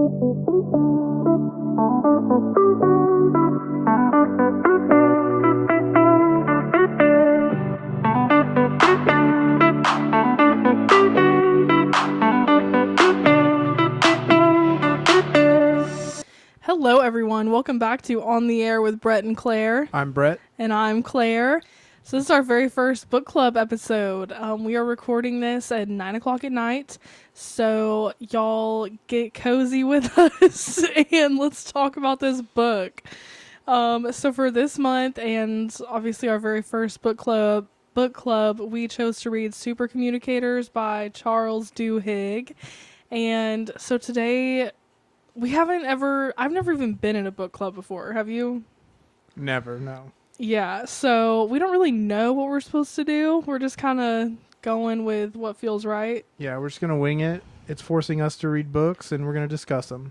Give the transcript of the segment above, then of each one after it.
Hello, everyone. Welcome back to On the Air with Brett and Claire. I'm Brett. And I'm Claire. So this is our very first book club episode. We are recording this at 9 o'clock at night. So y'all get cozy with us and let's talk about this book. So for this month and obviously our very first book club, we chose to read Super Communicators by Charles Duhigg. And so today I've never even been in a book club before. Have you? Never, no. Yeah, so we don't really know what we're supposed to do. We're just kind of going with what feels right. Yeah, we're just going to wing it. It's forcing us to read books, and we're going to discuss them.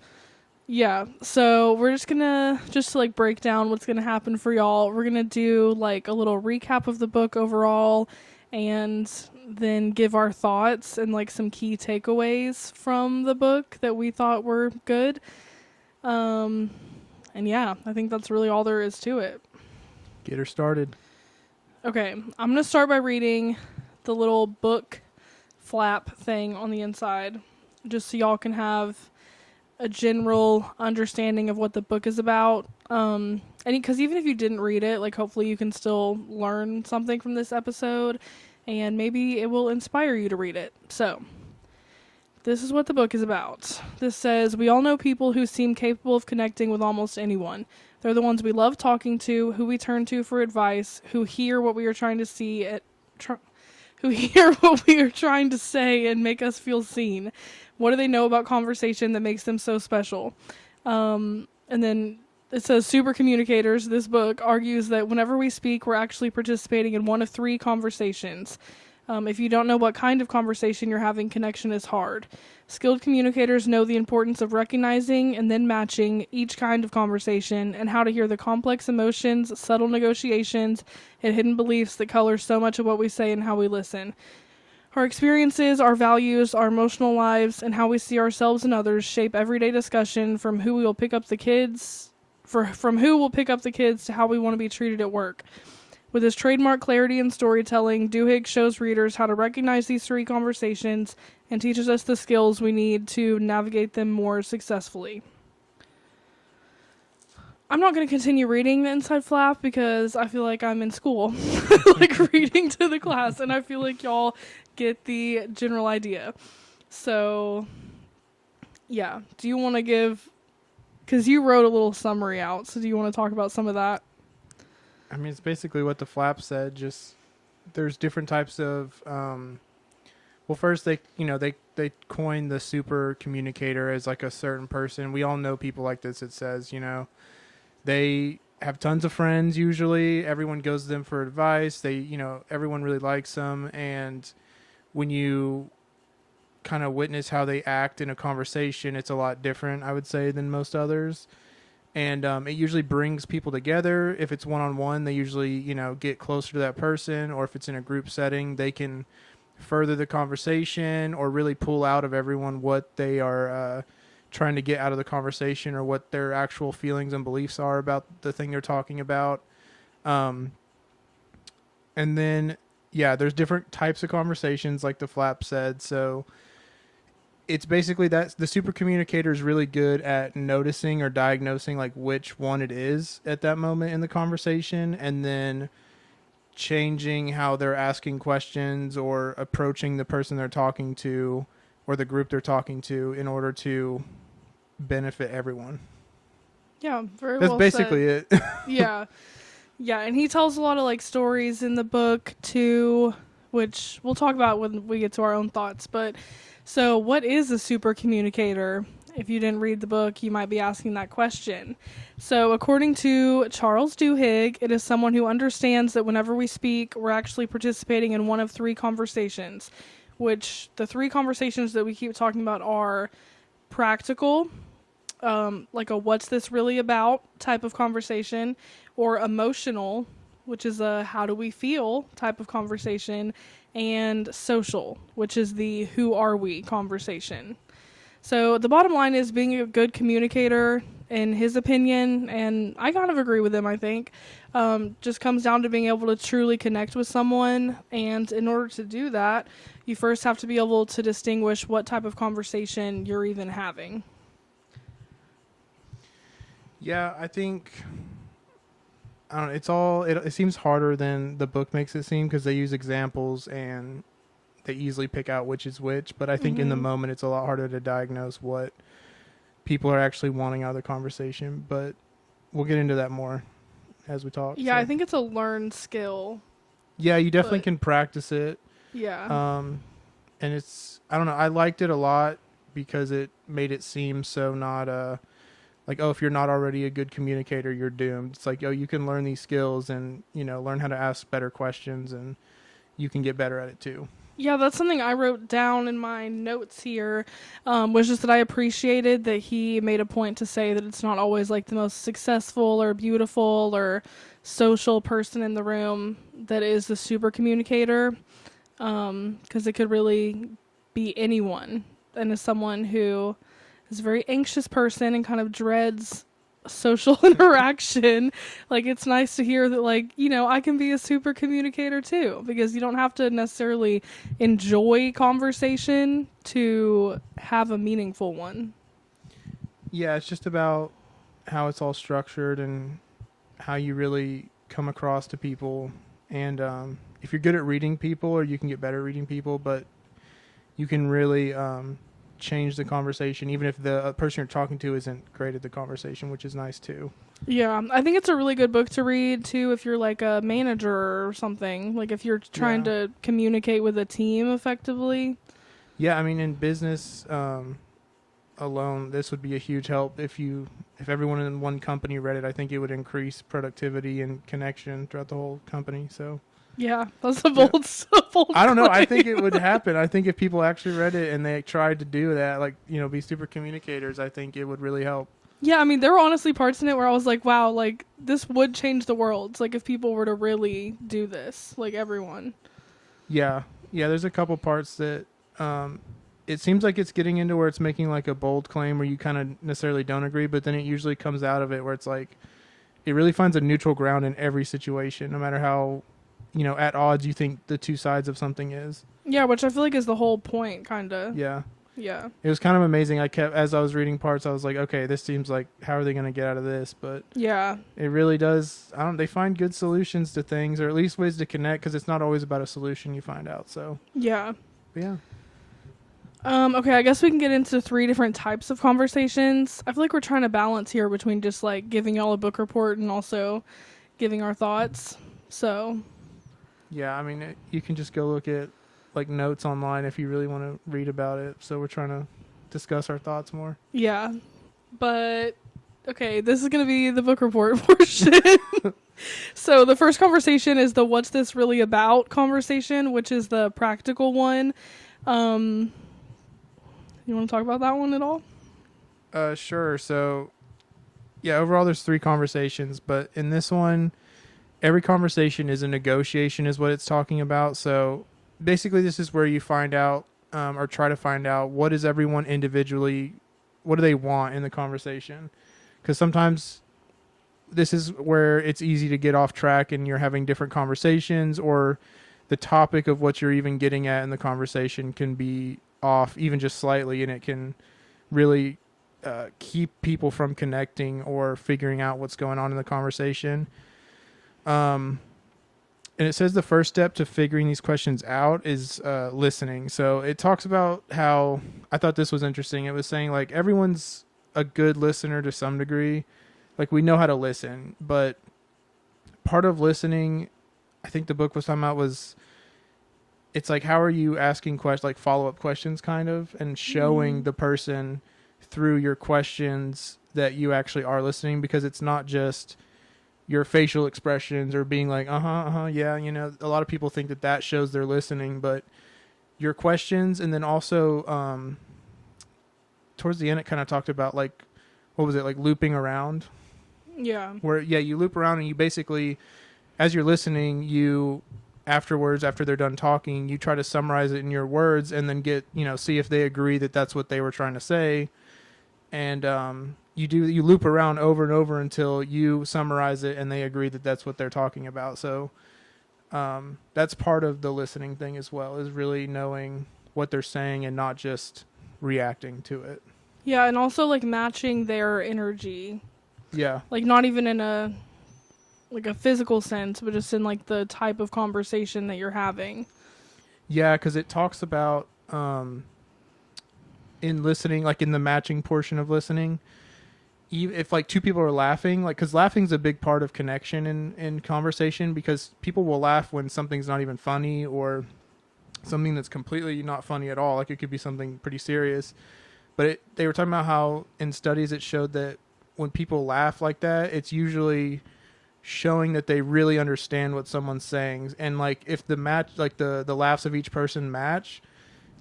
Yeah, so we're just going to break down what's going to happen for y'all. We're going to do, like, a little recap of the book overall, and then give our thoughts and, like, some key takeaways from the book that we thought were good. And yeah, I think that's really all there is to it. Get her started. Okay, I'm going to start by reading the little book flap thing on the inside, just so y'all can have a general understanding of what the book is about. And because even if you didn't read it, like, hopefully you can still learn something from this episode, and maybe it will inspire you to read it. So, this is what the book is about. This says, we all know people who seem capable of connecting with almost anyone. They're the ones we love talking to, who we turn to for advice, who hear what we are trying to say and make us feel seen. What do they know about conversation that makes them so special? And then it says, Super Communicators, this book, argues that whenever we speak, we're actually participating in one of three conversations. If you don't know what kind of conversation you're having, connection is hard. Skilled communicators know the importance of recognizing and then matching each kind of conversation and how to hear the complex emotions, subtle negotiations, and hidden beliefs that color so much of what we say and how we listen. Our experiences, our values, our emotional lives, and how we see ourselves and others shape everyday discussion from who will pick up the kids to how we want to be treated at work. With his trademark clarity and storytelling, Duhigg shows readers how to recognize these three conversations and teaches us the skills we need to navigate them more successfully. I'm not going to continue reading the inside flap because I feel like I'm in school, like reading to the class, and I feel like y'all get the general idea. So, yeah. Do you want to give, because you wrote a little summary out, so do you want to talk about some of that? I mean, it's basically what the flap said. Just there's different types of. Well, first they coined the super communicator as like a certain person. We all know people like this. It says they have tons of friends. Usually, everyone goes to them for advice. Everyone really likes them, and when you kind of witness how they act in a conversation, it's a lot different, I would say, than most others. And it usually brings people together. If it's one-on-one, they usually, get closer to that person. Or if it's in a group setting, they can further the conversation or really pull out of everyone what they are trying to get out of the conversation or what their actual feelings and beliefs are about the thing they're talking about. And then, yeah, there's different types of conversations, like the flap said. So it's basically that the super communicator is really good at noticing or diagnosing like which one it is at that moment in the conversation, and then changing how they're asking questions or approaching the person they're talking to or the group they're talking to in order to benefit everyone. Yeah, very That's well basically said. it. Yeah. Yeah, and he tells a lot of like stories in the book too, which we'll talk about when we get to our own thoughts. But so what is a super communicator? If you didn't read the book, you might be asking that question. So according to Charles Duhigg, it is someone who understands that whenever we speak, we're actually participating in one of three conversations, which the three conversations that we keep talking about are practical, like a what's this really about type of conversation, or emotional, which is a how do we feel type of conversation, and social, which is the who are we conversation. So the bottom line is being a good communicator, in his opinion, and I kind of agree with him, I think, just comes down to being able to truly connect with someone. And in order to do that, you first have to be able to distinguish what type of conversation you're even having. Yeah, I think I don't know, it seems harder than the book makes it seem because they use examples and they easily pick out which is which, but I think in the moment it's a lot harder to diagnose what people are actually wanting out of the conversation, but we'll get into that more as we talk. Yeah, so. I think it's a learned skill. Yeah, you definitely but- can practice it. Yeah. And it's, I don't know, I liked it a lot because it made it seem so not like, oh, if you're not already a good communicator, you're doomed. It's like, oh, you can learn these skills and, you know, learn how to ask better questions and you can get better at it too. Yeah, that's something I wrote down in my notes here, was just that I appreciated that he made a point to say that it's not always like the most successful or beautiful or social person in the room that is the super communicator, because it could really be anyone. And as someone who is a very anxious person and kind of dreads social interaction, like it's nice to hear that, like, you know, I can be a super communicator too, because you don't have to necessarily enjoy conversation to have a meaningful one. Yeah, it's just about how it's all structured and how you really come across to people. And if you're good at reading people, or you can get better at reading people, but you can really change the conversation even if the person you're talking to isn't great at the conversation, which is nice too. Yeah, I think it's a really good book to read too if you're like a manager or something, like if you're trying to communicate with a team effectively. Yeah, I mean, in business alone, this would be a huge help. If everyone in one company read it, I think it would increase productivity and connection throughout the whole company. So Yeah, that's a bold, bold I don't know. I claim. think it would happen. I think if people actually read it and they tried to do that, like, you know, be super communicators, I think it would really help. Yeah, I mean, there were honestly parts in it where I was like, wow, like, this would change the world. Like, if people were to really do this, like, everyone. Yeah. Yeah, there's a couple parts that it seems like it's getting into where it's making like a bold claim where you kind of necessarily don't agree, but then it usually comes out of it where it's like it really finds a neutral ground in every situation, no matter how, you know, at odds you think the two sides of something is. Yeah, which I feel like is the whole point, kind of. Yeah. Yeah. It was kind of amazing. As I was reading parts, I was like, okay, this seems like, how are they going to get out of this? But Yeah. it really does. They find good solutions to things, or at least ways to connect, because it's not always about a solution, you find out. So, Yeah. but yeah. Okay, I guess we can get into 3 different types of conversations. I feel like we're trying to balance here between just, like, giving y'all a book report and also giving our thoughts. So, Yeah, I mean, you can just go look at like notes online if you really want to read about it. So we're trying to discuss our thoughts more. yeah. But, okay, this is going to be the book report portion. So the first conversation is the what's this really about conversation, which is the practical one. You want to talk about that one at all? Sure. So, yeah, overall there's 3 conversations, but in this one, every conversation is a negotiation is what it's talking about. So basically this is where you find out or try to find out what is everyone individually, what do they want in the conversation? Because sometimes this is where it's easy to get off track and you're having different conversations, or the topic of what you're even getting at in the conversation can be off even just slightly, and it can really keep people from connecting or figuring out what's going on in the conversation. And it says the first step to figuring these questions out is listening. So it talks about how, I thought this was interesting. It was saying like everyone's a good listener to some degree. Like we know how to listen, but part of listening, I think the book was talking about, was it's like, how are you asking questions, like follow-up questions kind of, and showing the person through your questions that you actually are listening, because it's not just your facial expressions or being like, yeah, you know, a lot of people think that that shows they're listening, but your questions, and then also towards the end it kind of talked about like, what was it, like looping around? Yeah. Where, yeah, you loop around and you basically, as you're listening, you afterwards, after they're done talking, you try to summarize it in your words and then get, see if they agree that that's what they were trying to say. And you loop around over and over until you summarize it and they agree that that's what they're talking about. So that's part of the listening thing as well, is really knowing what they're saying and not just reacting to it. Yeah, and also like matching their energy. Yeah. Like not even in a physical sense, but just in like the type of conversation that you're having. Yeah, because it talks about in listening, like in the matching portion of listening, if like two people are laughing, like, because laughing's a big part of connection in conversation, because people will laugh when something's not even funny or something that's completely not funny at all. Like it could be something pretty serious. But they were talking about how in studies it showed that when people laugh like that, it's usually showing that they really understand what someone's saying. And like if the match, like the laughs of each person match,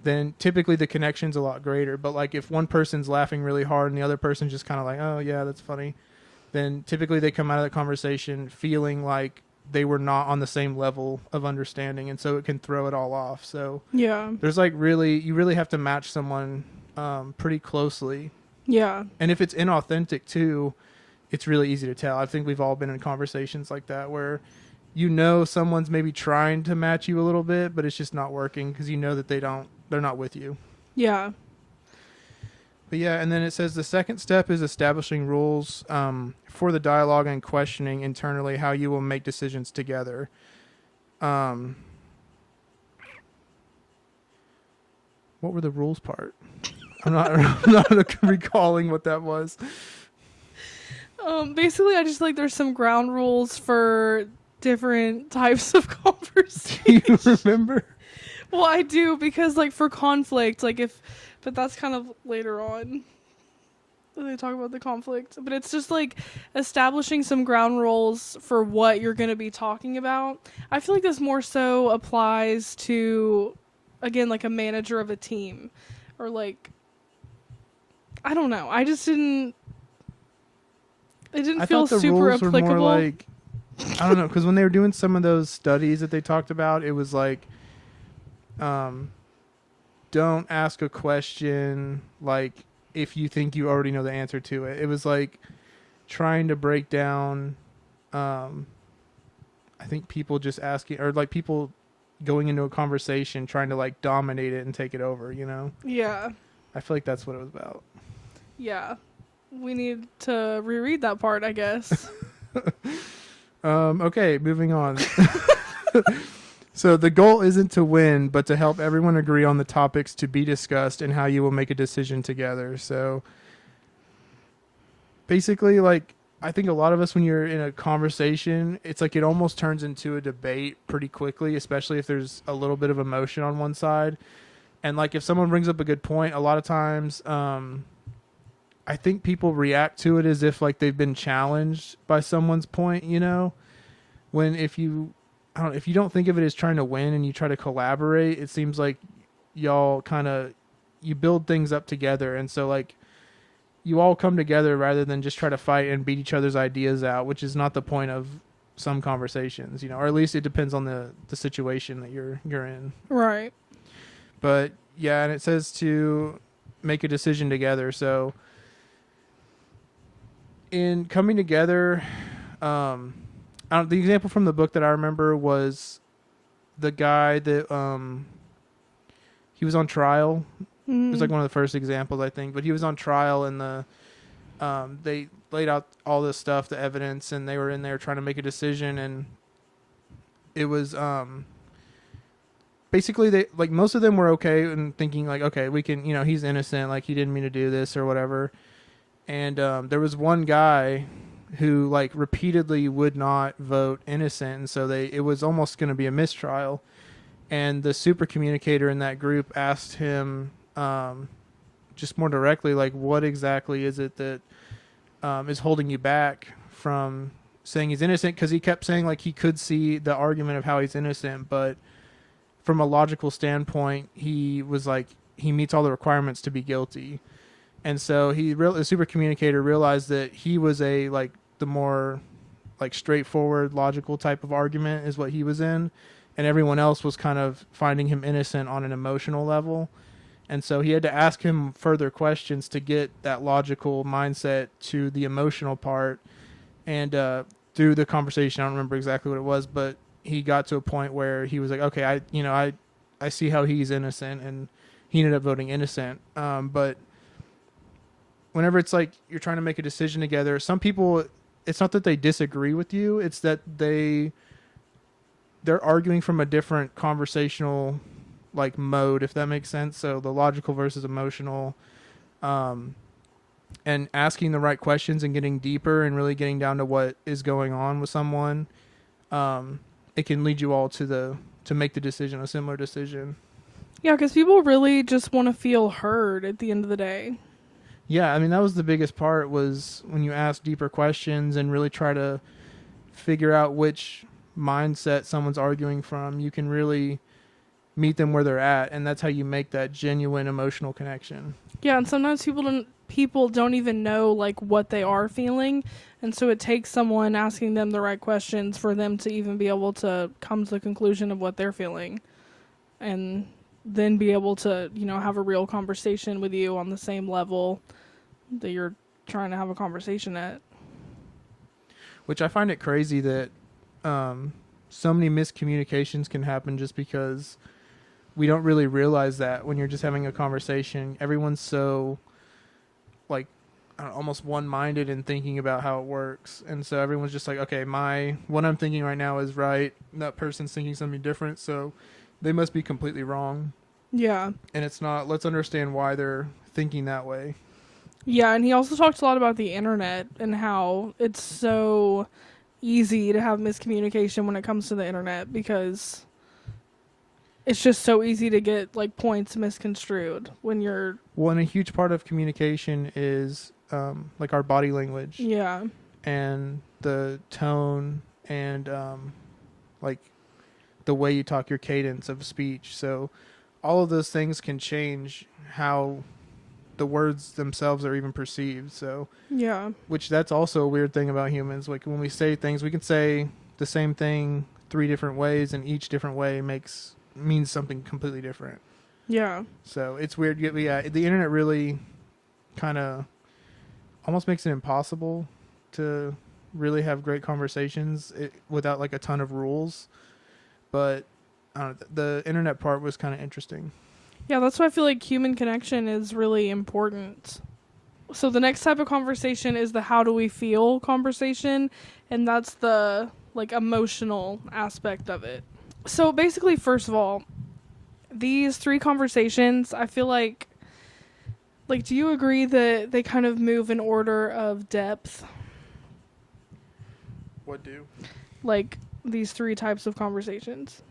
then typically the connection's a lot greater. But like if one person's laughing really hard and the other person's just kind of like, oh yeah, that's funny, then typically they come out of that conversation feeling like they were not on the same level of understanding, and so it can throw it all off. So yeah, there's like you really have to match someone pretty closely. Yeah. And if it's inauthentic too, it's really easy to tell. I think we've all been in conversations like that where someone's maybe trying to match you a little bit, but it's just not working because that they're not with you. Yeah. But yeah, and then it says the second step is establishing rules for the dialogue and questioning internally how you will make decisions together. What were the rules part? I'm not recalling what that was. Basically, I just like there's some ground rules for different types of conversation. Do you remember? Well, I do, because like for conflict, but that's kind of later on. They talk about the conflict, but it's just like establishing some ground rules for what you're going to be talking about. I feel like this more so applies to, again, like a manager of a team, or like, I don't know. It didn't feel thought the super rules applicable. were more like, I don't know, because when they were doing some of those studies that they talked about, it was like, don't ask a question like if you think you already know the answer to it. It was like trying to break down, I think people just asking, or like people going into a conversation trying to like dominate it and take it over, Yeah. I feel like that's what it was about. Yeah. We need to reread that part, I guess. Okay, moving on. So the goal isn't to win, but to help everyone agree on the topics to be discussed and how you will make a decision together. So basically, like, I think a lot of us, when you're in a conversation, it's like it almost turns into a debate pretty quickly, especially if there's a little bit of emotion on one side. And like if someone brings up a good point, a lot of times I think people react to it as if like they've been challenged by someone's point, when if you don't think of it as trying to win and you try to collaborate, it seems like y'all you build things up together. And so like you all come together rather than just try to fight and beat each other's ideas out, which is not the point of some conversations, or at least it depends on the situation that you're in. Right. But yeah, and it says to make a decision together. So in coming together, the example from the book that I remember was the guy that he was on trial. Mm. It was like one of the first examples, I think. But he was on trial, and they laid out all this stuff, the evidence, and they were in there trying to make a decision. And it was basically they like most of them were okay and thinking like, okay, we can, he's innocent, like he didn't mean to do this or whatever. And there was one guy who like repeatedly would not vote innocent, and so it was almost going to be a mistrial. And the super communicator in that group asked him just more directly, like, what exactly is it that is holding you back from saying he's innocent? Because he kept saying like he could see the argument of how he's innocent, but from a logical standpoint, he was like he meets all the requirements to be guilty. And so the super communicator realized that he was the more like straightforward, logical type of argument is what he was in. and everyone else was kind of finding him innocent on an emotional level. And so he had to ask him further questions to get that logical mindset to the emotional part. And through the conversation, I don't remember exactly what it was, but he got to a point where he was like, okay, I see how he's innocent, and he ended up voting innocent. But whenever it's like you're trying to make a decision together, some people, it's not that they disagree with you, it's that they're arguing from a different conversational like mode, if that makes sense. So the logical versus emotional, and asking the right questions and getting deeper and really getting down to what is going on with someone, it can lead you all to make the decision, a similar decision. Yeah, because people really just want to feel heard at the end of the day. Yeah, I mean, that was the biggest part, was when you ask deeper questions and really try to figure out which mindset someone's arguing from, you can really meet them where they're at, and that's how you make that genuine emotional connection. Yeah, and sometimes people don't even know like what they are feeling, and so it takes someone asking them the right questions for them to even be able to come to the conclusion of what they're feeling, and then be able to, you know, have a real conversation with you on the same level that you're trying to have a conversation at. Which I find it crazy that so many miscommunications can happen just because we don't really realize that when you're just having a conversation. Everyone's so like almost one-minded in thinking about how it works, and so everyone's just like, okay, what I'm thinking right now is right, that person's thinking something different, so they must be completely wrong. Yeah. And it's not. Let's understand why they're thinking that way. Yeah, and he also talked a lot about the internet and how it's so easy to have miscommunication when it comes to the internet, because it's just so easy to get like points misconstrued when you're... Well, and a huge part of communication is like our body language. Yeah. And the tone and like the way you talk, your cadence of speech. So all of those things can change how the words themselves are even perceived. So yeah, which that's also a weird thing about humans. Like when we say things, we can say the same thing 3 different ways, and each different way means something completely different. Yeah. So it's weird. Yeah, the internet really kind of almost makes it impossible to really have great conversations without like a ton of rules. But I don't know, the internet part was kind of interesting. Yeah, that's why I feel like human connection is really important. So the next type of conversation is the how do we feel conversation, and that's the like emotional aspect of it. So basically, first of all, these 3 conversations, I feel like do you agree that they kind of move in order of depth? What do? Like these 3 types of conversations.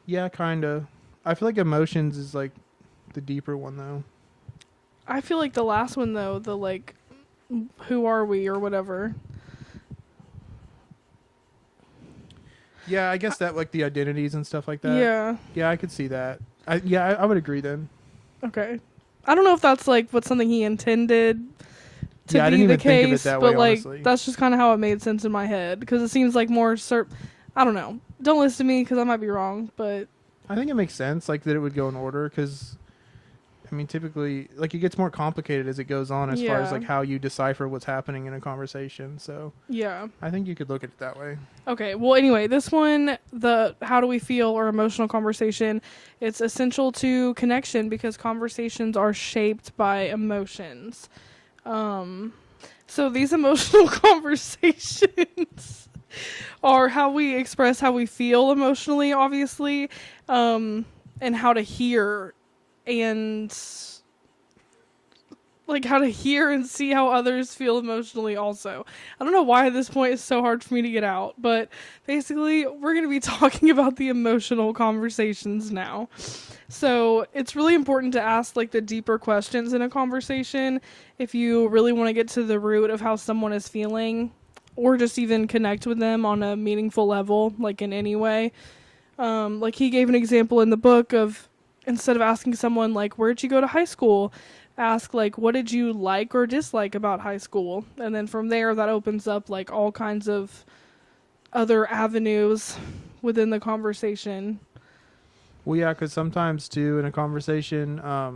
Yeah, kind of. I feel like emotions is like the deeper one though. I feel like the last one though, the like, who are we or whatever. Yeah, I guess that like the identities and stuff like that. Yeah. Yeah, I could see that. I would agree then. Okay. I don't know if that's like what something he intended to I be didn't the even think of it case, that but way, like honestly. that's just kind of how it made sense in my head, because it seems like more I don't know. Don't listen to me because I might be wrong, but I think it makes sense, like that it would go in order, because I mean, typically, like it gets more complicated as it goes on, as far as like how you decipher what's happening in a conversation. So yeah, I think you could look at it that way. Okay. Well, anyway, this one, the how do we feel or emotional conversation, it's essential to connection because conversations are shaped by emotions. So these emotional conversations are how we express how we feel emotionally, obviously, and how to hear and like how to hear and see how others feel emotionally also. I don't know why at this point it's so hard for me to get out, but basically we're going to be talking about the emotional conversations now. So it's really important to ask like the deeper questions in a conversation if you really want to get to the root of how someone is feeling, or just even connect with them on a meaningful level, like in any way. Like he gave an example in the book of, instead of asking someone like, where'd you go to high school? Ask like, what did you like or dislike about high school? And then from there, that opens up like all kinds of other avenues within the conversation. Well, yeah, because sometimes too in a conversation, I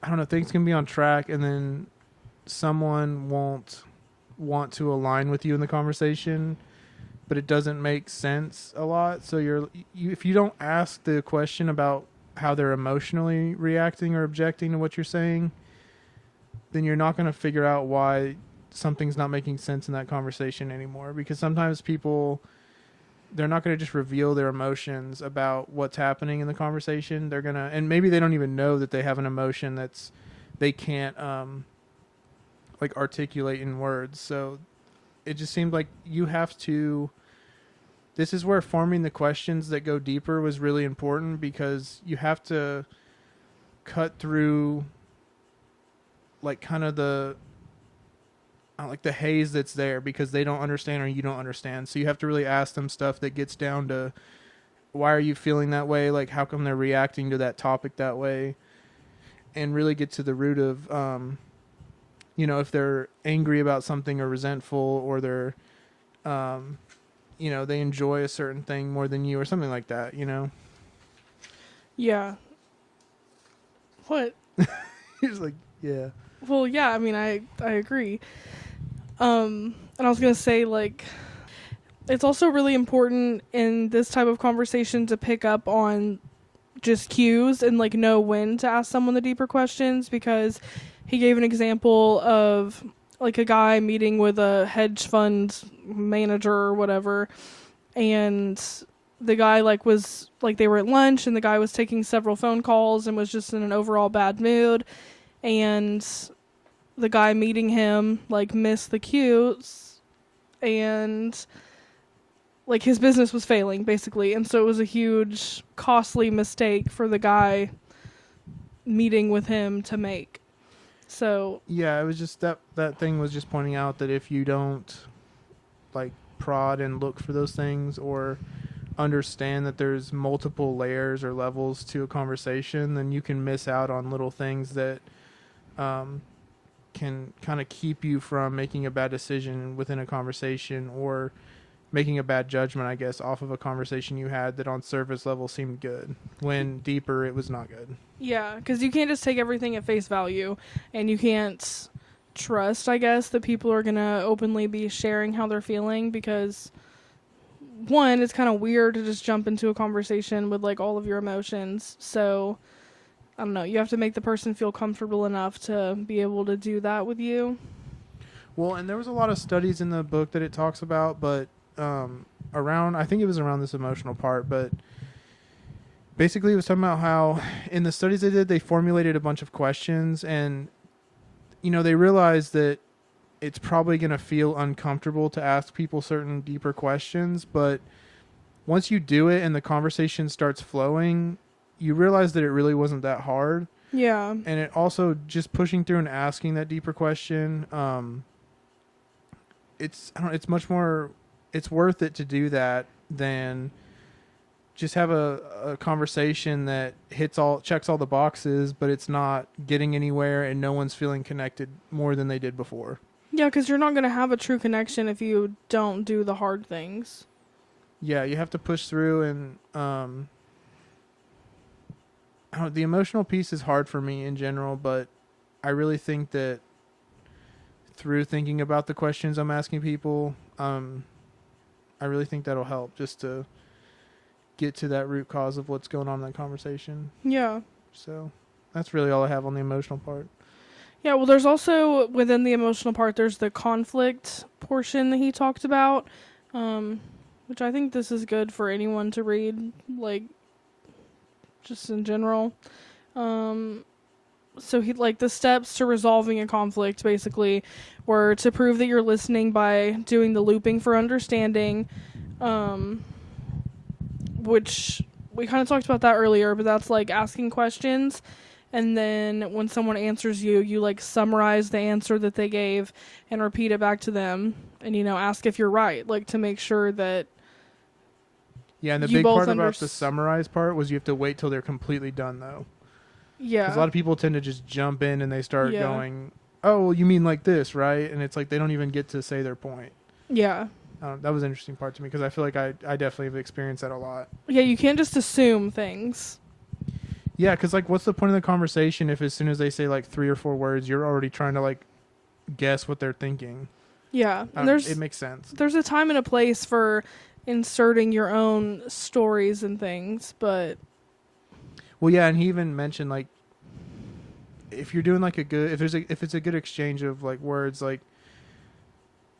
don't know, things can be on track, and then someone won't want to align with you in the conversation, but it doesn't make sense a lot. So if you don't ask the question about how they're emotionally reacting or objecting to what you're saying, then you're not going to figure out why something's not making sense in that conversation anymore. Because sometimes people, they're not going to just reveal their emotions about what's happening in the conversation. They're going to, and maybe they don't even know that they have an emotion that's, they can't like articulate in words. So it just seemed like you have to, this is where forming the questions that go deeper was really important, because you have to cut through like kind of the like the haze that's there, because they don't understand or you don't understand. So you have to really ask them stuff that gets down to, why are you feeling that way? Like, how come they're reacting to that topic that way? And really get to the root of, you know, if they're angry about something or resentful, or they're, you know, they enjoy a certain thing more than you or something like that, you know? Yeah. What? He's like, yeah. Well, yeah, I mean, I agree. And I was going to say, like, it's also really important in this type of conversation to pick up on just cues and, like, know when to ask someone the deeper questions, because he gave an example of, like, a guy meeting with a hedge fund manager or whatever, and the guy, like, was, like, they were at lunch, and the guy was taking several phone calls and was just in an overall bad mood, and the guy meeting him, like, missed the cues, and, like, his business was failing, basically, and so it was a huge, costly mistake for the guy meeting with him to make. So yeah, it was just that thing was just pointing out that if you don't like prod and look for those things, or understand that there's multiple layers or levels to a conversation, then you can miss out on little things that can kind of keep you from making a bad decision within a conversation, or making a bad judgment, I guess, off of a conversation you had that on surface level seemed good, when deeper it was not good. yeah, because you can't just take everything at face value, and you can't trust, I guess, that people are going to openly be sharing how they're feeling, because one, it's kind of weird to just jump into a conversation with, like, all of your emotions. So I don't know, you have to make the person feel comfortable enough to be able to do that with you. Well, and there was a lot of studies in the book that it talks about, but around, I think it was around this emotional part, but basically it was talking about how in the studies they did, they formulated a bunch of questions, and, you know, they realized that it's probably going to feel uncomfortable to ask people certain deeper questions, but once you do it and the conversation starts flowing, you realize that it really wasn't that hard. Yeah. And it also, just pushing through and asking that deeper question, it's much more, it's worth it to do that than just have a conversation that checks all the boxes, but it's not getting anywhere and no one's feeling connected more than they did before. Yeah, because you're not going to have a true connection if you don't do the hard things. Yeah, you have to push through, and the emotional piece is hard for me in general, but I really think that through thinking about the questions I'm asking people, I really think that'll help, just to get to that root cause of what's going on in that conversation. Yeah. So that's really all I have on the emotional part. Yeah, well, there's also, within the emotional part, there's the conflict portion that he talked about, which I think this is good for anyone to read, like, just in general. So he, like, the steps to resolving a conflict, basically, were to prove that you're listening by doing the looping for understanding, which we kind of talked about that earlier, but that's, like, asking questions. And then when someone answers you, you, like, summarize the answer that they gave and repeat it back to them. And, you know, ask if you're right, like, to make sure that. Yeah, and the big part about the summarize part was you have to wait till they're completely done, though. Yeah. Because a lot of people tend to just jump in and they start going, oh, well, you mean like this, right? And it's like they don't even get to say their point. Yeah. That was an interesting part to me because I feel like I definitely have experienced that a lot. Yeah, you can't just assume things. Yeah, because like, what's the point of the conversation if as soon as they say like 3 or 4 words, you're already trying to like guess what they're thinking? Yeah, and It makes sense. there's a time and a place for inserting your own stories and things, but Well, yeah, and he even mentioned like if you're doing like if it's a good exchange of like words, like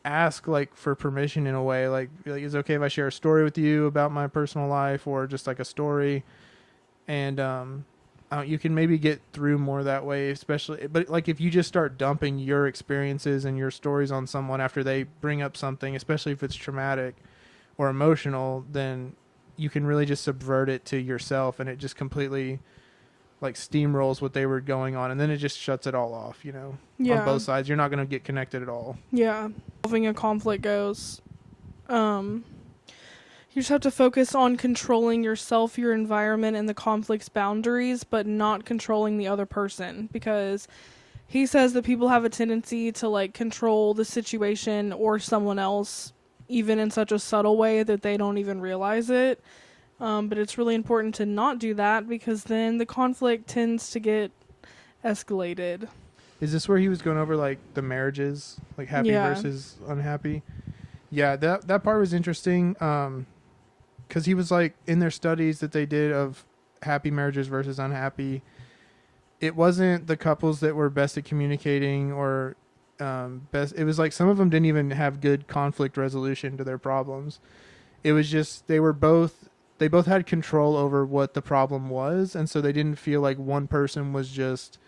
ask like for permission in a way, like is it okay if I share a story with you about my personal life or just like a story, and you can maybe get through more that way, especially. But like if you just start dumping your experiences and your stories on someone after they bring up something, especially if it's traumatic or emotional, then you can really just subvert it to yourself, and it just completely like steamrolls what they were going on, and then it just shuts it all off, on both sides. You're not going to get connected at all. Yeah. Solving a conflict goes. You just have to focus on controlling yourself, your environment, and the conflict's boundaries, but not controlling the other person. Because he says that people have a tendency to like control the situation or someone else, even in such a subtle way that they don't even realize it. But it's really important to not do that because then the conflict tends to get escalated. Is this where he was going over like the marriages, like happy versus unhappy? Yeah, that part was interesting. Because he was like in their studies that they did of happy marriages versus unhappy, it wasn't the couples that were best at communicating or best. It was like some of them didn't even have good conflict resolution to their problems. It was just they both had control over what the problem was, and so they didn't feel like one person was just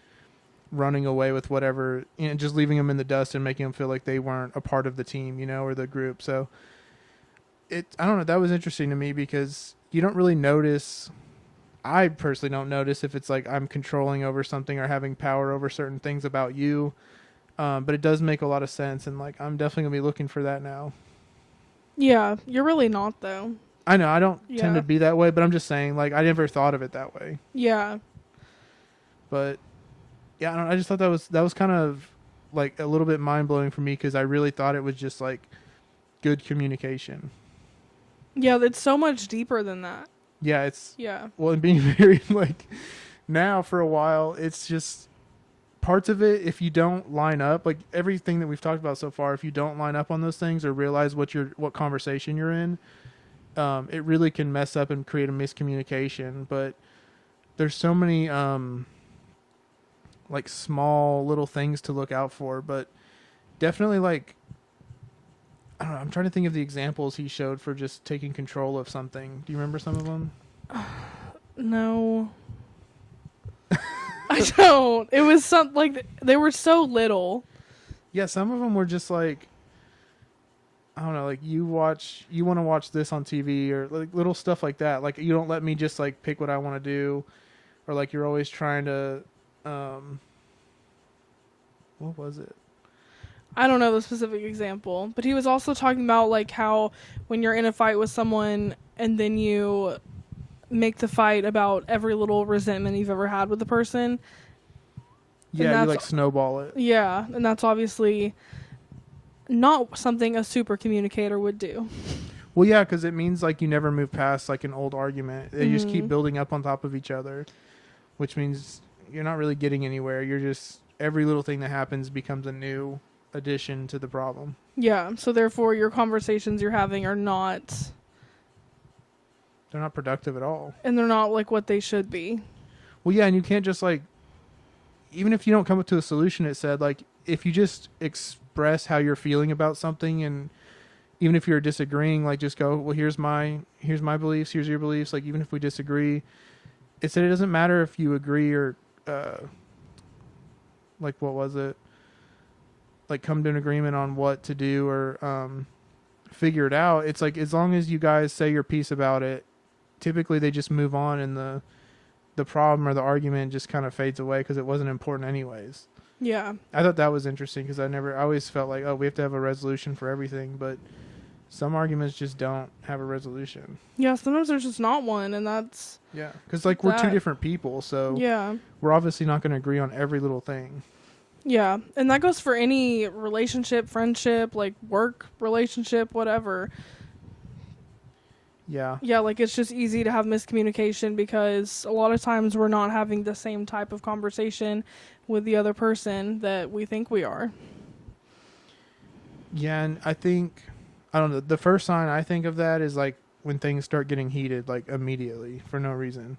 running away with whatever, just leaving them in the dust and making them feel like they weren't a part of the team, or the group. So I don't know, that was interesting to me because you don't really notice. I personally don't notice if it's like I'm controlling over something or having power over certain things about you. But it does make a lot of sense, and like I'm definitely gonna be looking for that now. Yeah, you're really not though. I know I don't tend to be that way, but I'm just saying, like, I never thought of it that way. Yeah. But yeah, I just thought that was kind of like a little bit mind blowing for me because I really thought it was just like good communication. Yeah, it's so much deeper than that. Yeah, Yeah. Well, and being married like now for a while, it's just parts of it. If you don't line up, like everything that we've talked about so far, if you don't line up on those things or realize what conversation you're in. It really can mess up and create a miscommunication, but there's so many like small little things to look out for, but definitely like I don't know, I'm trying to think of the examples he showed for just taking control of something. Do you remember some of them? No. I don't. It was like they were so little. Yeah, some of them were just like I don't know, like you want to watch this on TV or like little stuff like that. Like you don't let me just like pick what I want to do, or like you're always trying to, what was it? I don't know the specific example, but he was also talking about like how when you're in a fight with someone and then you make the fight about every little resentment you've ever had with the person. Yeah, you like snowball it. Yeah, and that's obviously not something a super communicator would do. Well, yeah, because it means like you never move past like an old argument. They just keep building up on top of each other, which means you're not really getting anywhere. You're just every little thing that happens becomes a new addition to the problem. Yeah, so therefore your conversations you're having are not... They're not productive at all. And they're not like what they should be. Well, yeah, and you can't just like... Even if you don't come up to a solution, it said, like, if you just express how you're feeling about something, and even if you're disagreeing, like, just go, well, here's my beliefs, here's your beliefs. Like, even if we disagree, it said it doesn't matter if you agree or, like, what was it? Like, come to an agreement on what to do or figure it out. It's like, as long as you guys say your piece about it, typically they just move on, and the problem or the argument just kind of fades away because it wasn't important anyways. Yeah. I thought that was interesting because I always felt like, oh, we have to have a resolution for everything, but some arguments just don't have a resolution. Yeah, sometimes there's just not one, and that's... Yeah, because like we're two different people, so yeah, we're obviously not going to agree on every little thing. Yeah, and that goes for any relationship, friendship, like work relationship, whatever. Yeah. Yeah, like it's just easy to have miscommunication because a lot of times we're not having the same type of conversation with the other person that we think we are. Yeah, and I think, I don't know, the first sign I think of that is like when things start getting heated, like immediately for no reason.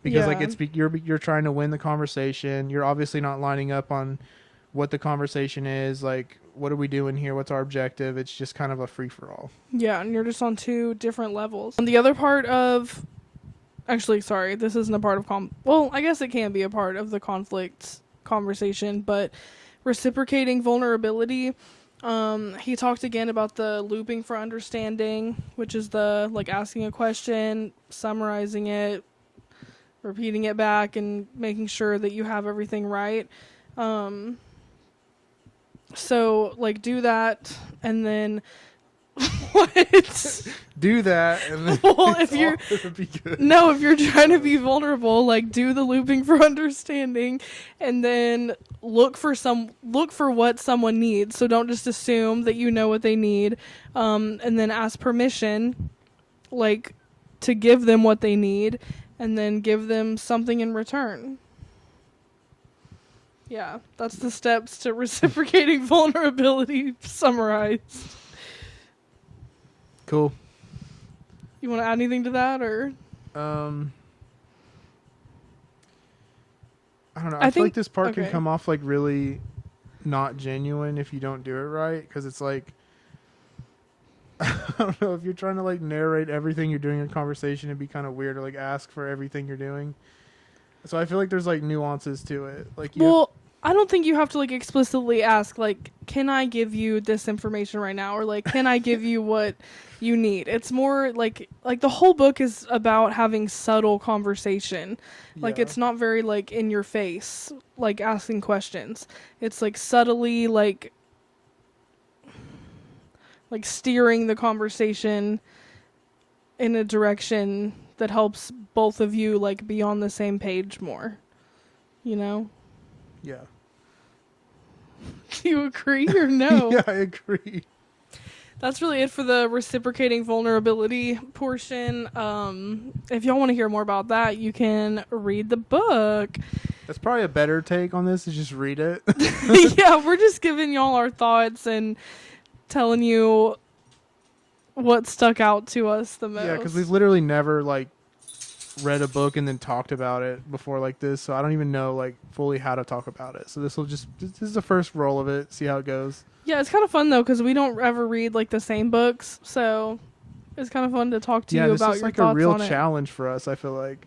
Because like Yeah. you're trying to win the conversation. You're obviously not lining up on what the conversation is. Like, what are we doing here? What's our objective? It's just kind of a free for all. Yeah, and you're just on two different levels. And the other part of, actually, sorry, this isn't a part of well, I guess it can be a part of the conflict conversation, but reciprocating vulnerability. He talked again about the looping for understanding, which is the like asking a question, summarizing it, repeating it back, and making sure that you have everything right. So like do that, and then what? Do that, and then Well, if you're it'll be good. no, if you're trying to be vulnerable, like do the looping for understanding, and then look for what someone needs. So don't just assume that you know what they need, and then ask permission, like to give them what they need, and then give them something in return. Yeah, that's the steps to reciprocating vulnerability summarized. Cool. You want to add anything to that, or? I don't know. I I feel like think- this part can okay. come off like really not genuine if you don't do it right, because it's like, I don't know, if you're trying to like narrate everything you're doing in a conversation, it'd be kind of weird to like ask for everything you're doing. So I feel like there's like nuances to it. Like, Well, I don't think you have to like explicitly ask like, can I give you this information right now, or like, can I give you what you need? It's more like the whole book is about having subtle conversation. Like it's not very like in your face, like asking questions. It's like subtly like steering the conversation in a direction that helps both of you like be on the same page more. You know? Yeah. Do you agree or no? Yeah, I agree. That's really it for the reciprocating vulnerability portion. If y'all want to hear more about that, you can read the book. That's probably a better take on this, is just read it. Yeah, we're just giving y'all our thoughts and telling you what stuck out to us the most. Yeah, because we've literally never like read a book and then talked about it before like this, so I don't even know like fully how to talk about it. So this is the first roll of it. See how it goes. Yeah, it's kind of fun though because we don't ever read like the same books, so it's kind of fun to talk to you this about is your like thoughts a real on it. challenge for us. I feel like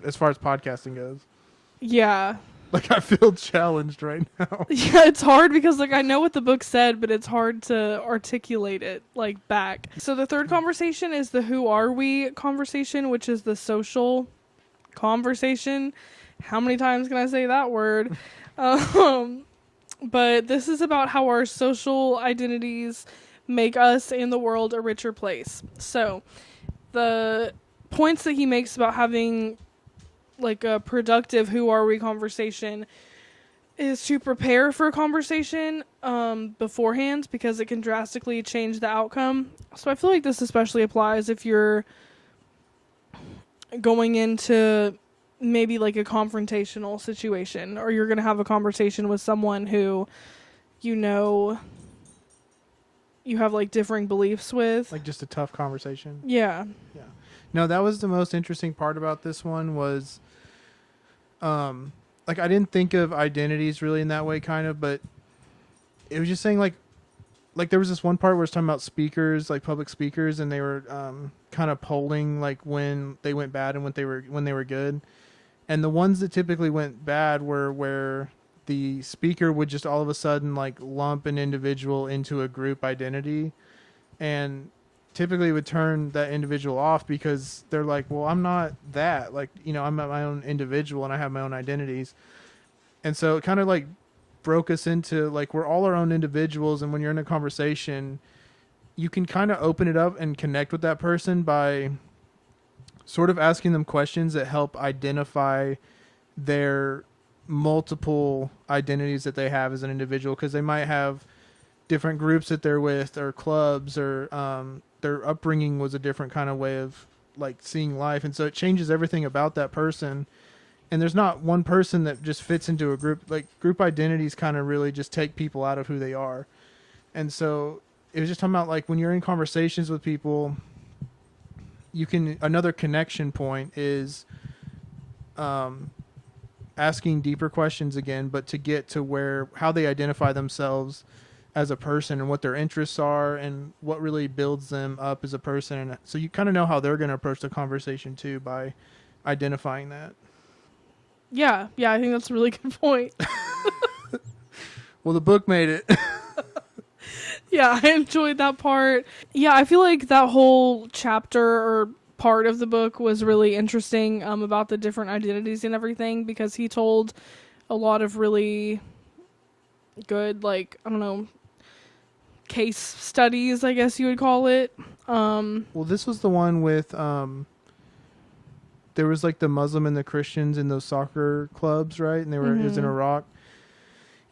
as far as podcasting goes, Yeah. like I feel challenged right now. Yeah, it's hard because like I know what the book said, but it's hard to articulate it like back. So the third conversation is the who are we conversation, which is the social conversation. How many times can I say that word? But this is about how our social identities make us and the world a richer place. So the points that he makes about having like a productive who are we conversation is to prepare for a conversation beforehand because it can drastically change the outcome. So I feel like this especially applies if you're going into maybe like a confrontational situation, or you're going to have a conversation with someone who you know you have like differing beliefs with. Like just a tough conversation. Yeah. No, that was the most interesting part about this one was, like I didn't think of identities really in that way, kind of, but it was just saying like there was this one part where it's talking about speakers, like public speakers, and they were kind of polling like when they went bad and when they were good, and the ones that typically went bad were where the speaker would just all of a sudden like lump an individual into a group identity, and typically would turn that individual off because they're like, well, I'm not that, like, you know, I'm my own individual and I have my own identities. And so it kind of like broke us into like, we're all our own individuals. And when you're in a conversation, you can kind of open it up and connect with that person by sort of asking them questions that help identify their multiple identities that they have as an individual, because they might have different groups that they're with or clubs, or their upbringing was a different kind of way of like seeing life, and so it changes everything about that person. And there's not one person that just fits into a group. Like, group identities kind of really just take people out of who they are. And so it was just talking about, like, when you're in conversations with people, you can, another connection point is asking deeper questions again, but to get to where, how they identify themselves as a person and what their interests are and what really builds them up as a person. And so you kind of know how they're going to approach the conversation too, by identifying that. Yeah, I think that's a really good point. Well, the book made it. Yeah, I enjoyed that part. Yeah, I feel like that whole chapter or part of the book was really interesting about the different identities and everything, because he told a lot of really good, like, I don't know, case studies, I guess you would call it. Well, this was the one with there was like the Muslim and the Christians in those soccer clubs, right? And they were, it was in Iraq.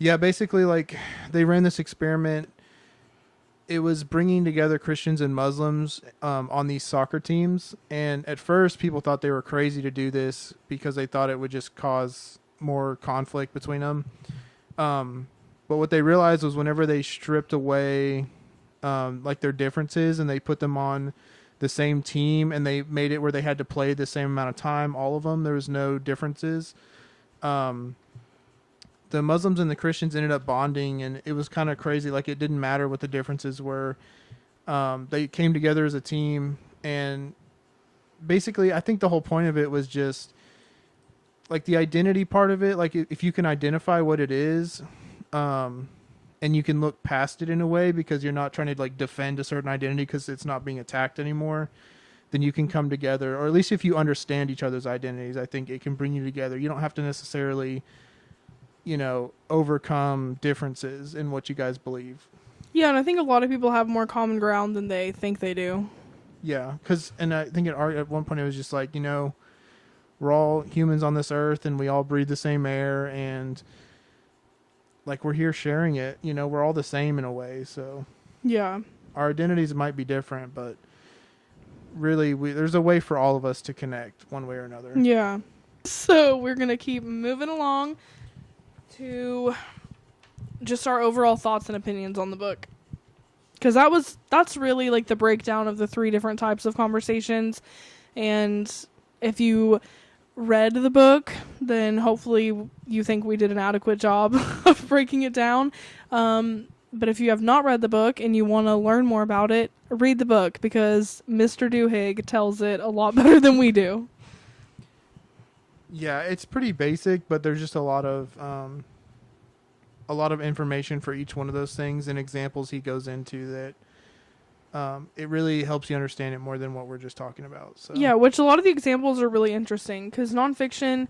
Yeah, basically, like, they ran this experiment. It was bringing together Christians and Muslims on these soccer teams. And at first, people thought they were crazy to do this because they thought it would just cause more conflict between them. But what they realized was, whenever they stripped away like their differences and they put them on the same team and they made it where they had to play the same amount of time, all of them, there was no differences. The Muslims and the Christians ended up bonding, and it was kind of crazy. Like, it didn't matter what the differences were. They came together as a team, and basically I think the whole point of it was just like the identity part of it. Like, if you can identify what it is, and you can look past it in a way, because you're not trying to like defend a certain identity because it's not being attacked anymore, then you can come together. Or at least if you understand each other's identities, I think it can bring you together. You don't have to necessarily, you know, overcome differences in what you guys believe. Yeah, and I think a lot of people have more common ground than they think they do. Yeah, because, and I think at one point it was just like, you know, we're all humans on this earth and we all breathe the same air, and like, we're here sharing it, you know, we're all the same in a way. So Yeah. our identities might be different, but really there's a way for all of us to connect one way or another. Yeah. So we're going to keep moving along to just our overall thoughts and opinions on the book. Because that's really like the breakdown of the 3 different types of conversations. And if you read the book, then hopefully you think we did an adequate job of breaking it down. But if you have not read the book and you want to learn more about it, read the book, because Mr. Duhigg tells it a lot better than we do. Yeah, it's pretty basic, but there's just a lot of information for each one of those things and examples he goes into that it really helps you understand it more than what we're just talking about. So Yeah, which a lot of the examples are really interesting, because nonfiction,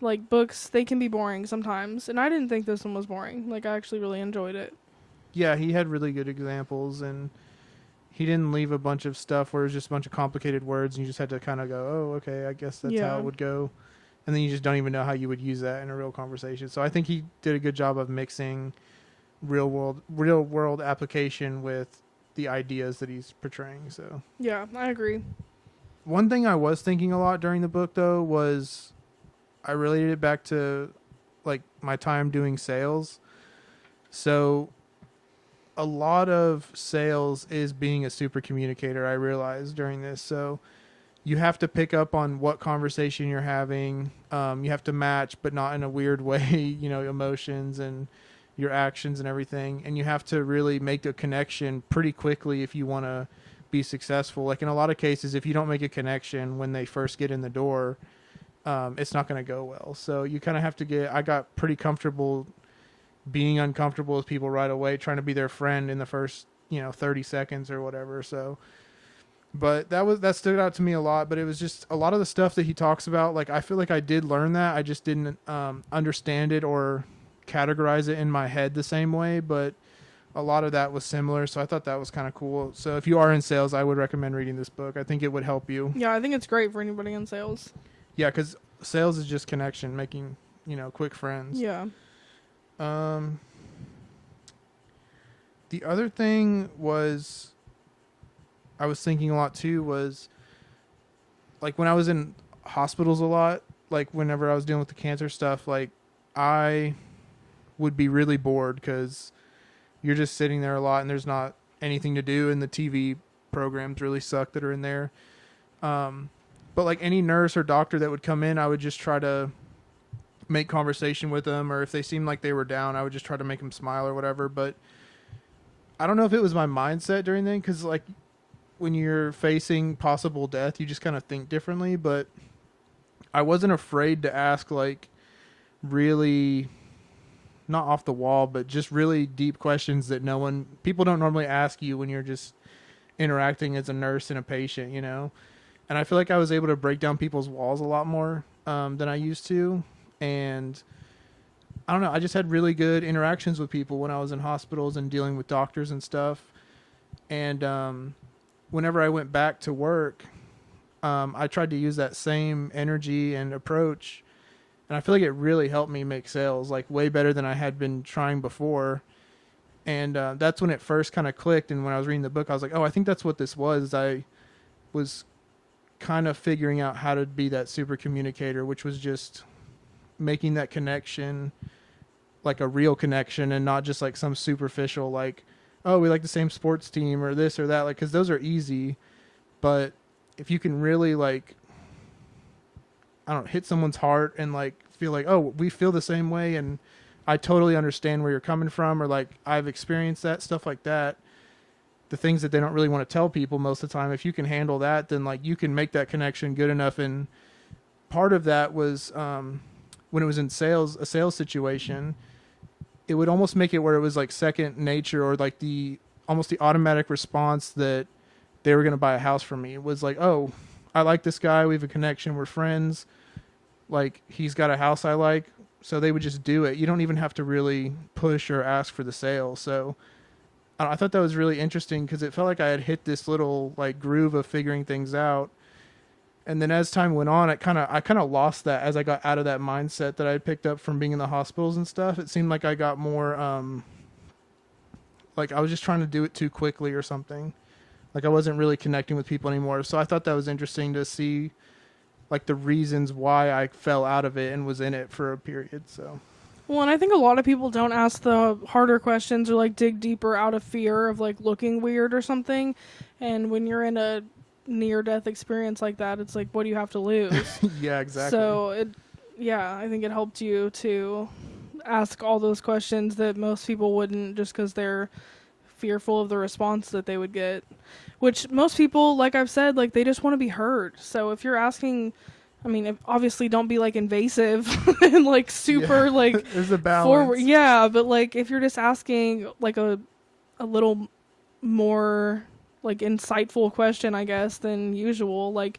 like books, they can be boring sometimes. And I didn't think this one was boring. Like, I actually really enjoyed it. Yeah, he had really good examples, and he didn't leave a bunch of stuff where it was just a bunch of complicated words and you just had to kind of go, oh, okay, I guess that's how it would go. And then you just don't even know how you would use that in a real conversation. So I think he did a good job of mixing real world application with the ideas that he's portraying. So Yeah, I agree. one thing I was thinking a lot during the book, though, was I related it back to like my time doing sales. So a lot of sales is being a super communicator, I realized during this. So you have to pick up on what conversation you're having. You have to match, but not in a weird way, you know, emotions and your actions and everything. And you have to really make a connection pretty quickly if you want to be successful. Like, in a lot of cases, if you don't make a connection when they first get in the door, it's not going to go well. So you kind of have to I got pretty comfortable being uncomfortable with people right away, trying to be their friend in the first, 30 seconds or whatever. So, but that stood out to me a lot. But it was just a lot of the stuff that he talks about. Like, I feel like I did learn that. I just didn't understand it or categorize it in my head the same way. But a lot of that was similar. So I thought that was kind of cool. So if you are in sales, I would recommend reading this book. I think it would help you. Yeah, I think it's great for anybody in sales. Yeah, because sales is just connection, making quick friends. Yeah. The other thing was, I was thinking a lot too, was like when I was in hospitals a lot, like whenever I was dealing with the cancer stuff, like I would be really bored because you're just sitting there a lot and there's not anything to do, and the TV programs really suck that are in there. But like any nurse or doctor that would come in, I would just try to make conversation with them, or if they seemed like they were down, I would just try to make them smile or whatever. But I don't know if it was my mindset during then, because like when you're facing possible death, you just kind of think differently. But I wasn't afraid to ask like really not off the wall, but just really deep questions that people don't normally ask you when you're just interacting as a nurse and a patient, And I feel like I was able to break down people's walls a lot more than I used to. And I don't know, I just had really good interactions with people when I was in hospitals and dealing with doctors and stuff. And whenever I went back to work, I tried to use that same energy and approach. And I feel like it really helped me make sales, like way better than I had been trying before. And that's when it first kind of clicked. And when I was reading the book, I was like, oh, I think that's what this was. I was kind of figuring out how to be that super communicator, which was just making that connection, like a real connection, and not just like some superficial, like, oh, we like the same sports team or this or that. Like, cause those are easy. But if you can really like, I don't know, hit someone's heart and like feel like, oh, we feel the same way and I totally understand where you're coming from, or like I've experienced that, stuff like that. The things that they don't really want to tell people most of the time, if you can handle that, then like you can make that connection good enough. And part of that was when it was in a sales situation, it would almost make it where it was like second nature, or like almost the automatic response that they were going to buy a house from me. It was like, oh, I like this guy. We have a connection. We're friends. Like he's got a house I like. So they would just do it. You don't even have to really push or ask for the sale. So I thought that was really interesting because it felt like I had hit this little like groove of figuring things out. And then as time went on, I kind of lost that as I got out of that mindset that I had picked up from being in the hospitals and stuff. It seemed like I got more, like I was just trying to do it too quickly or something. Like I wasn't really connecting with people anymore. So I thought that was interesting to see like the reasons why I fell out of it and was in it for a period. So, well, and I think a lot of people don't ask the harder questions or like dig deeper out of fear of like looking weird or something. And when you're in a near-death experience like that, it's like, what do you have to lose? Yeah, exactly. So I think it helped you to ask all those questions that most people wouldn't, just because they're fearful of the response that they would get, which most people, like I've said, like they just want to be heard. So if you're asking, I mean, obviously don't be like invasive and like super like there's a balance. Forward. Yeah, but like if you're just asking like a little more like insightful question, I guess, than usual, like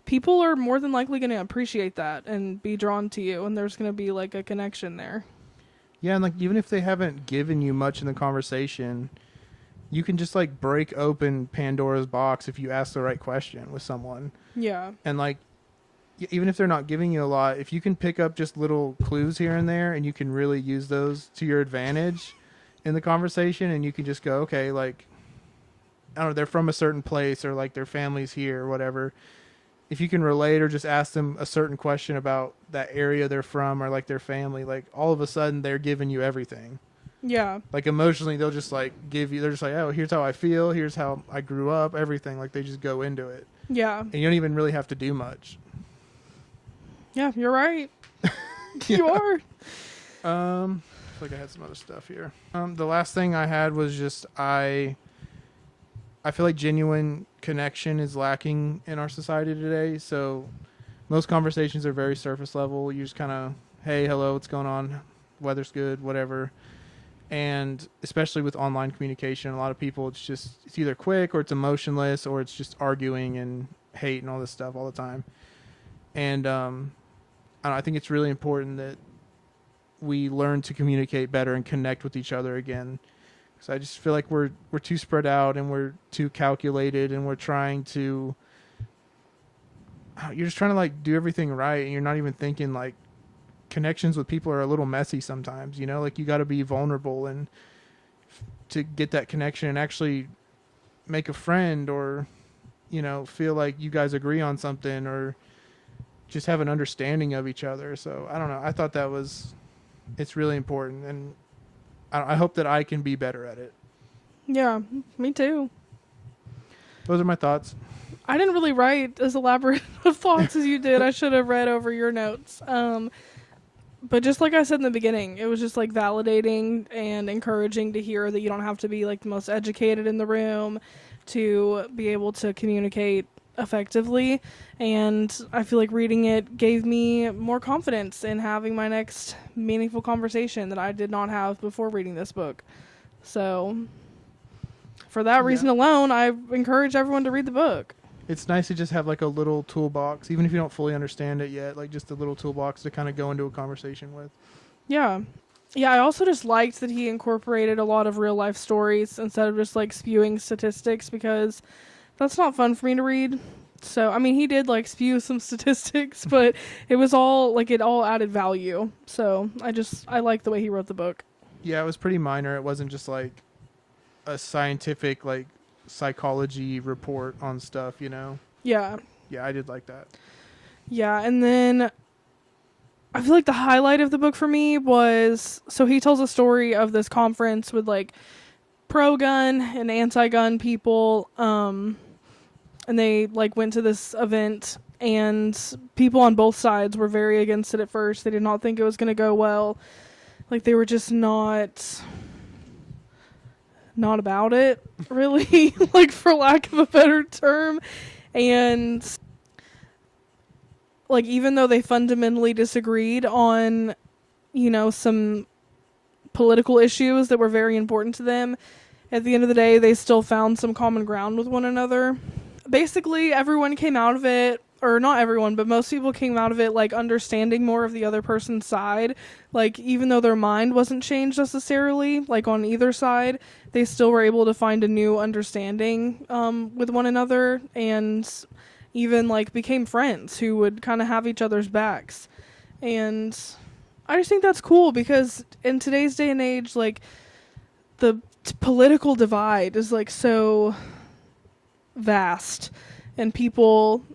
people are more than likely going to appreciate that and be drawn to you, and there's going to be like a connection there. Yeah, and like even if they haven't given you much in the conversation, you can just like break open Pandora's box if you ask the right question with someone. Yeah. And like even if they're not giving you a lot, if you can pick up just little clues here and there and you can really use those to your advantage in the conversation, and you can just go, okay, like I don't know, they're from a certain place, or like their family's here or whatever. If you can relate or just ask them a certain question about that area they're from or like their family, like all of a sudden they're giving you everything. Yeah. Like emotionally, they'll just like give you, they're just like, oh, here's how I feel. Here's how I grew up, everything. Like they just go into it. Yeah. And you don't even really have to do much. Yeah, you're right. You are. I feel like I had some other stuff here. The last thing I had was just, I feel like genuine connection is lacking in our society today. So most conversations are very surface level. You just kind of, hey, hello, what's going on? Weather's good, whatever. And especially with online communication, a lot of people, it's either quick or it's emotionless or it's just arguing and hate and all this stuff all the time. And I think it's really important that we learn to communicate better and connect with each other again. So I just feel like we're too spread out and we're too calculated, and we're trying to, you're just trying to like do everything right, and you're not even thinking like connections with people are a little messy sometimes, you know, like you got to be vulnerable and to get that connection and actually make a friend, or, you know, feel like you guys agree on something, or just have an understanding of each other. So I don't know. I thought it's really important, and I hope that I can be better at it. Yeah, me too. Those are my thoughts. I didn't really write as elaborate of thoughts as you did. I should have read over your notes. But just like I said in the beginning, it was just like validating and encouraging to hear that you don't have to be like the most educated in the room to be able to communicate effectively. And I feel like reading it gave me more confidence in having my next meaningful conversation that I did not have before reading this book. So for that reason alone, I encourage everyone to read the book. It's nice to just have like a little toolbox, even if you don't fully understand it yet, like just a little toolbox to kind of go into a conversation with. Yeah. Yeah, I also just liked that he incorporated a lot of real life stories instead of just like spewing statistics, because that's not fun for me to read. So, I mean, he did like spew some statistics, but it was all like it all added value. So I like the way he wrote the book. Yeah, it was pretty minor. It wasn't just like a scientific like psychology report on stuff, you know? Yeah. Yeah, I did like that. Yeah, and then I feel like the highlight of the book for me was, so he tells a story of this conference with like pro-gun and anti-gun people, and they like went to this event, and people on both sides were very against it at first. They did not think it was going to go well. Like they were just not about it, really, like for lack of a better term. And like even though they fundamentally disagreed on, you know, some political issues that were very important to them, at the end of the day they still found some common ground with one another. Basically everyone came out of it, or not everyone, but most people came out of it like understanding more of the other person's side. Like even though their mind wasn't changed necessarily, like on either side, they still were able to find a new understanding with one another, and even like became friends who would kind of have each other's backs. And I just think that's cool, because in today's day and age, like the political divide is like so vast, and people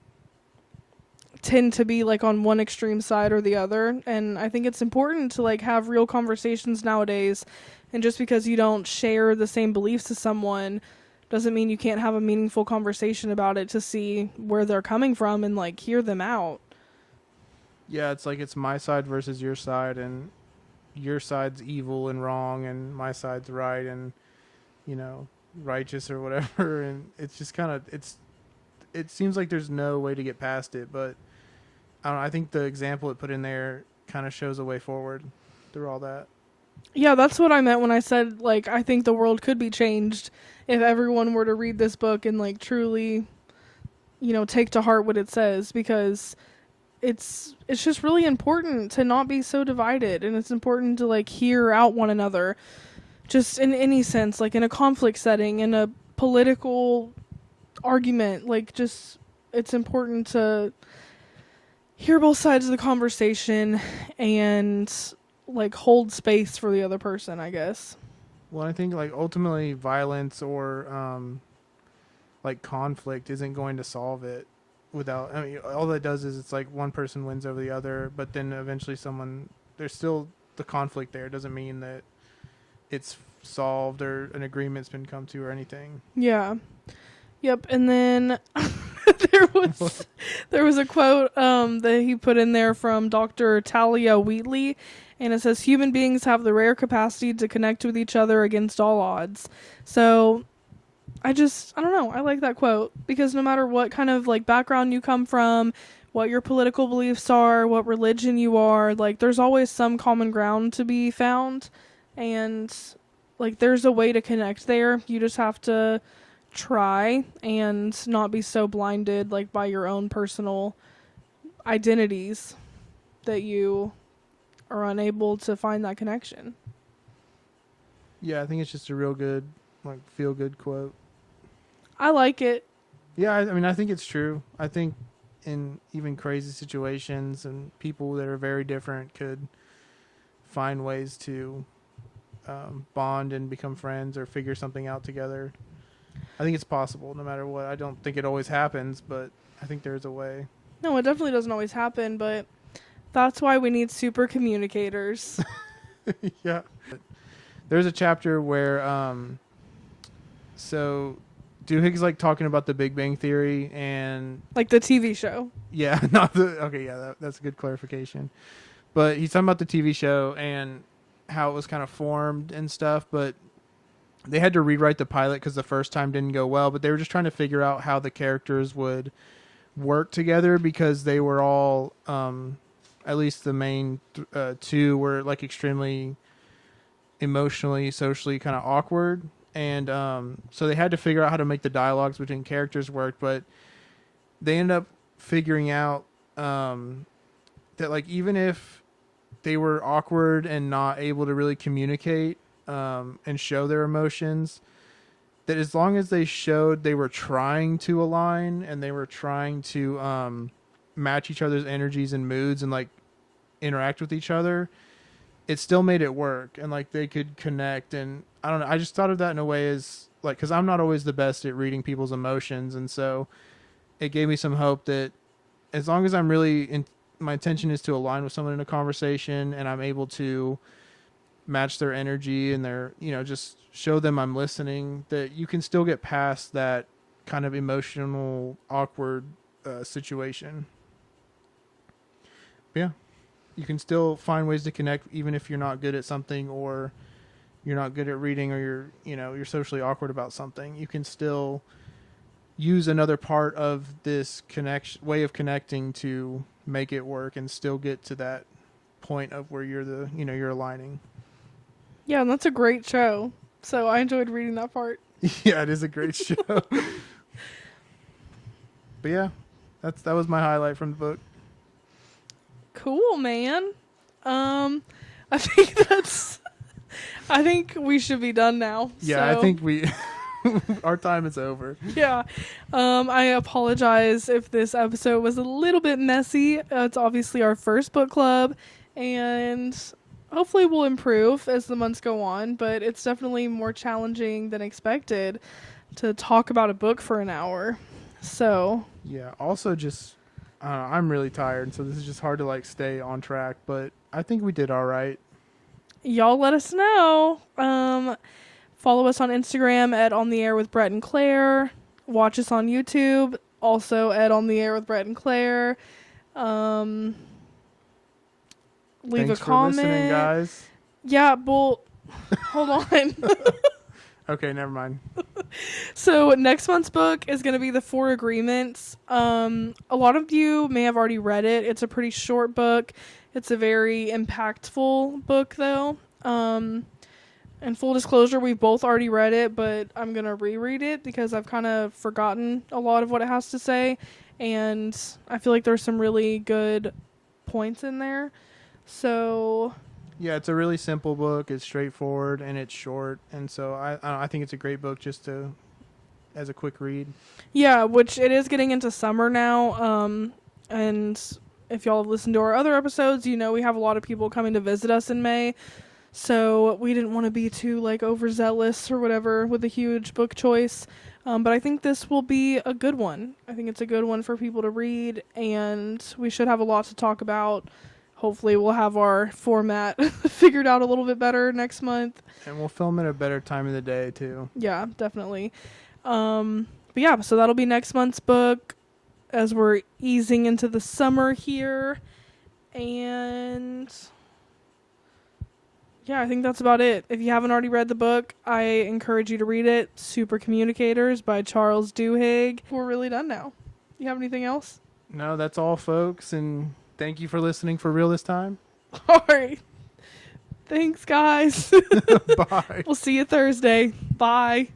tend to be like on one extreme side or the other. And I think it's important to like have real conversations nowadays, and just because you don't share the same beliefs as someone doesn't mean you can't have a meaningful conversation about it to see where they're coming from and like hear them out. Yeah, it's like it's my side versus your side, and your side's evil and wrong, and my side's right and, you know, righteous or whatever. And it's just kind of, it seems like there's no way to get past it, but I don't know, I think the example it put in there kind of shows a way forward through all that. Yeah, that's what I meant when I said, like, I think the world could be changed if everyone were to read this book and, like, truly, you know, take to heart what it says, because it's just really important to not be so divided, and it's important to, like, hear out one another, just in any sense, like, in a conflict setting, in a political argument, like, just, it's important to hear both sides of the conversation and like hold space for the other person, I guess. Well, I think like ultimately violence or like conflict isn't going to solve it without, I mean, all that does is it's like one person wins over the other, but then eventually there's still the conflict there. It doesn't mean that it's solved or an agreement's been come to or anything. Yeah. Yep. And then there was a quote that he put in there from Dr. Talia Wheatley, and it says, "Human beings have the rare capacity to connect with each other against all odds." So I don't know. I like that quote, because no matter what kind of like background you come from, what your political beliefs are, what religion you are, like there's always some common ground to be found, and like there's a way to connect there. You just have to try and not be so blinded like by your own personal identities that you are unable to find that connection. Yeah, I think it's just a real good, like, feel good quote. I like it. Yeah, I mean, I think it's true. I think in even crazy situations, and people that are very different could find ways to bond and become friends or figure something out together. I think it's possible no matter what. I don't think it always happens, but I think there's a way. No, it definitely doesn't always happen, but that's why we need super communicators. Yeah. There's a chapter where so Duhigg's like talking about the Big Bang Theory, and Like the TV show. yeah, not the okay, yeah, that's a good clarification. But he's talking about the TV show and how it was kind of formed and stuff, but they had to rewrite the pilot because the first time didn't go well, but they were just trying to figure out how the characters would work together because they were all at least the main two were like extremely emotionally, socially kind of awkward, and so they had to figure out how to make the dialogues between characters work, but they ended up figuring out that like even if they were awkward and not able to really communicate and show their emotions, that as long as they showed they were trying to align and they were trying to match each other's energies and moods and like interact with each other, it still made it work, and like they could connect. And I don't know, I just thought of that in a way as like, because I'm not always the best at reading people's emotions, and so it gave me some hope that as long as I'm really my intention is to align with someone in a conversation and I'm able to match their energy and their, you know, just show them I'm listening, that you can still get past that kind of emotional awkward situation. But yeah, you can still find ways to connect even if you're not good at something, or you're not good at reading, or you're socially awkward about something. You can still use another part of this way of connecting to make it work and still get to that point of where you're aligning. Yeah, and that's a great show. So I enjoyed reading that part. Yeah, it is a great show. But yeah, that was my highlight from the book. Cool, man. I think we should be done now. Yeah, so. I think we our time is over. Yeah. I apologize if this episode was a little bit messy. It's obviously our first book club, and hopefully we'll improve as the months go on, but it's definitely more challenging than expected to talk about a book for an hour. So, yeah, also just I don't know, I'm really tired, so this is just hard to like stay on track, but I think we did all right. y'all let us know. Follow us on Instagram at On the Air with Brett and Claire. Watch us on YouTube, also at On the Air with Brett and Claire. Leave Thanks a comment. for listening, guys. Yeah, well, hold on. Okay, never mind. So next month's book is going to be The Four Agreements. A lot of you may have already read it. It's a pretty short book. It's a very impactful book, though. And full disclosure, we've both already read it, but I'm going to reread it because I've kind of forgotten a lot of what it has to say. And I feel like there's some really good points in there. So Yeah, it's a really simple book. It's straightforward and it's short, and so I think it's a great book just as a quick read. yeah, which it is getting into summer now. And if y'all have listened to our other episodes, you know we have a lot of people coming to visit us in May. So we didn't want to be too like overzealous or whatever with a huge book choice. But I think this will be a good one. I think it's a good one for people to read, and we should have a lot to talk about. Hopefully we'll have our format figured out a little bit better next month. And we'll film at a better time of the day too. Yeah, definitely. But yeah, so that'll be next month's book as we're easing into the summer here. And yeah, I think that's about it. If you haven't already read the book, I encourage you to read it. Super Communicators by Charles Duhigg. We're really done now. You have anything else? No, that's all, folks, and thank you for listening for real this time. All right. Thanks, guys. Bye. We'll see you Thursday. Bye.